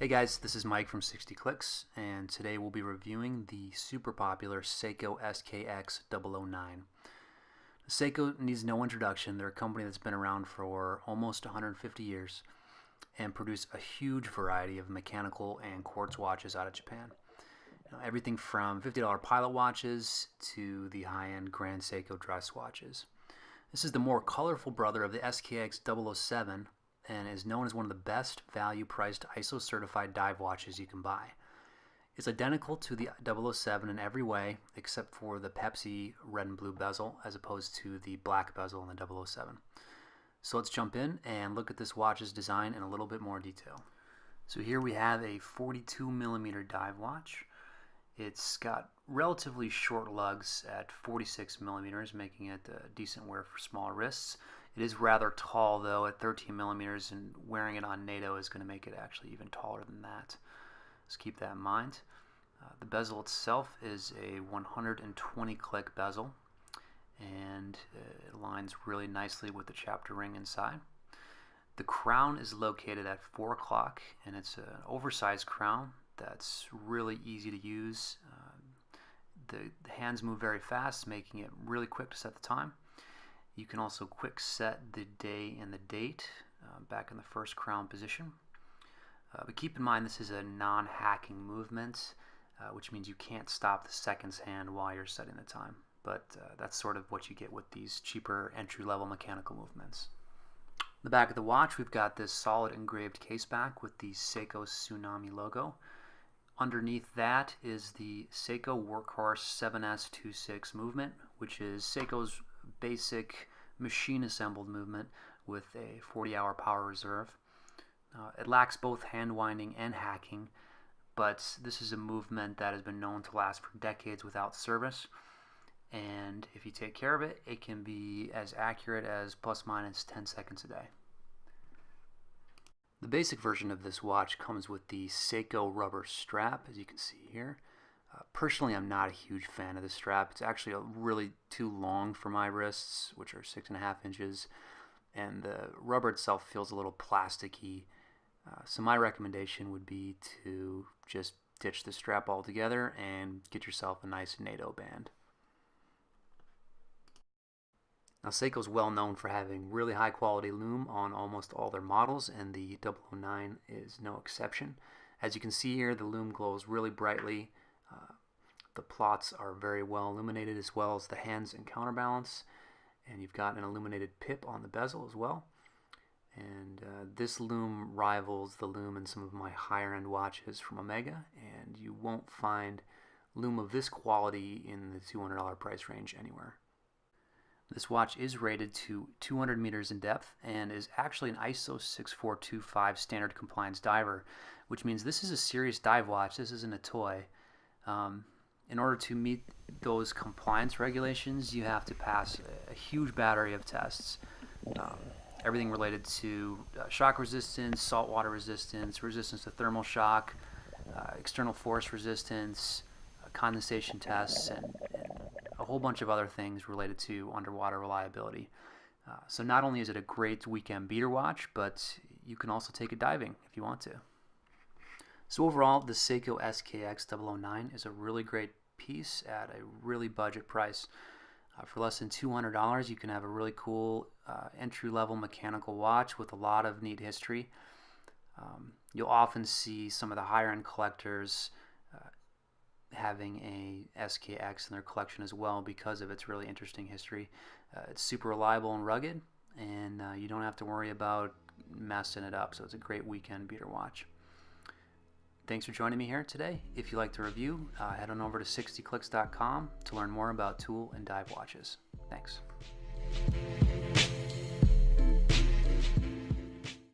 Hey guys, this is Mike from 60CLICKS, and today we'll be reviewing the super popular Seiko SKX009. Seiko needs no introduction. They're a company that's been around for almost 150 years and produce a huge variety of mechanical and quartz watches out of Japan. Everything from $50 pilot watches to the high-end Grand Seiko dress watches. This is the more colorful brother of the SKX007 and is known as one of the best value-priced ISO-certified dive watches you can buy. It's identical to the 007 in every way except for the Pepsi red and blue bezel as opposed to the black bezel in the 007. So let's jump in and look at this watch's design in a little bit more detail. So here we have a 42mm dive watch. It's got relatively short lugs at 46mm, making it a decent wear for smaller wrists. It is rather tall though at 13mm, and wearing it on NATO is going to make it actually even taller than that. Let's keep that in mind. The bezel itself is a 120 click bezel, and it aligns really nicely with the chapter ring inside. The crown is located at 4 o'clock, and it's an oversized crown that's really easy to use. The hands move very fast, making it really quick to set the time. You can also quick set the day and the date back in the first crown position. But keep in mind this is a non-hacking movement, which means you can't stop the seconds hand while you're setting the time. But that's sort of what you get with these cheaper entry-level mechanical movements. The back of the watch, we've got this solid engraved case back with the Seiko Tsunami logo. Underneath that is the Seiko Workhorse 7S26 movement, which is Seiko's basic machine assembled movement with a 40-hour power reserve. It lacks both hand winding and hacking, but this is a movement that has been known to last for decades without service, and if you take care of it, it can be as accurate as plus minus 10 seconds a day. The basic version of this watch comes with the Seiko rubber strap, as you can see here. Personally, I'm not a huge fan of the strap. It's actually really too long for my wrists, which are 6.5 inches, and the rubber itself feels a little plasticky. So my recommendation would be to just ditch the strap altogether and get yourself a nice NATO band. Now, Seiko's well known for having really high quality loom on almost all their models, and the 009 is no exception. As you can see here, the loom glows really brightly. The plots are very well illuminated, as well as the hands and counterbalance, and you've got an illuminated pip on the bezel as well. And this loom rivals the loom in some of my higher end watches from Omega, and you won't find loom of this quality in the $200 price range anywhere. This watch is rated to 200 meters in depth and is actually an ISO 6425 standard compliance diver, which means this is a serious dive watch. This isn't a toy. In order to meet those compliance regulations, you have to pass a huge battery of tests. Everything related to shock resistance, saltwater resistance, resistance to thermal shock, external force resistance, condensation tests, and a whole bunch of other things related to underwater reliability. So not only is it a great weekend beater watch, but you can also take it diving if you want to. So overall, the Seiko SKX009 is a really great piece at a really budget price. For less than $200, you can have a really cool entry-level mechanical watch with a lot of neat history. You'll often see some of the higher-end collectors having a SKX in their collection as well because of its really interesting history. It's super reliable and rugged, and you don't have to worry about messing it up, so it's a great weekend beater watch. Thanks for joining me here today. If you like the review, head on over to 60clicks.com to learn more about tool and dive watches. Thanks.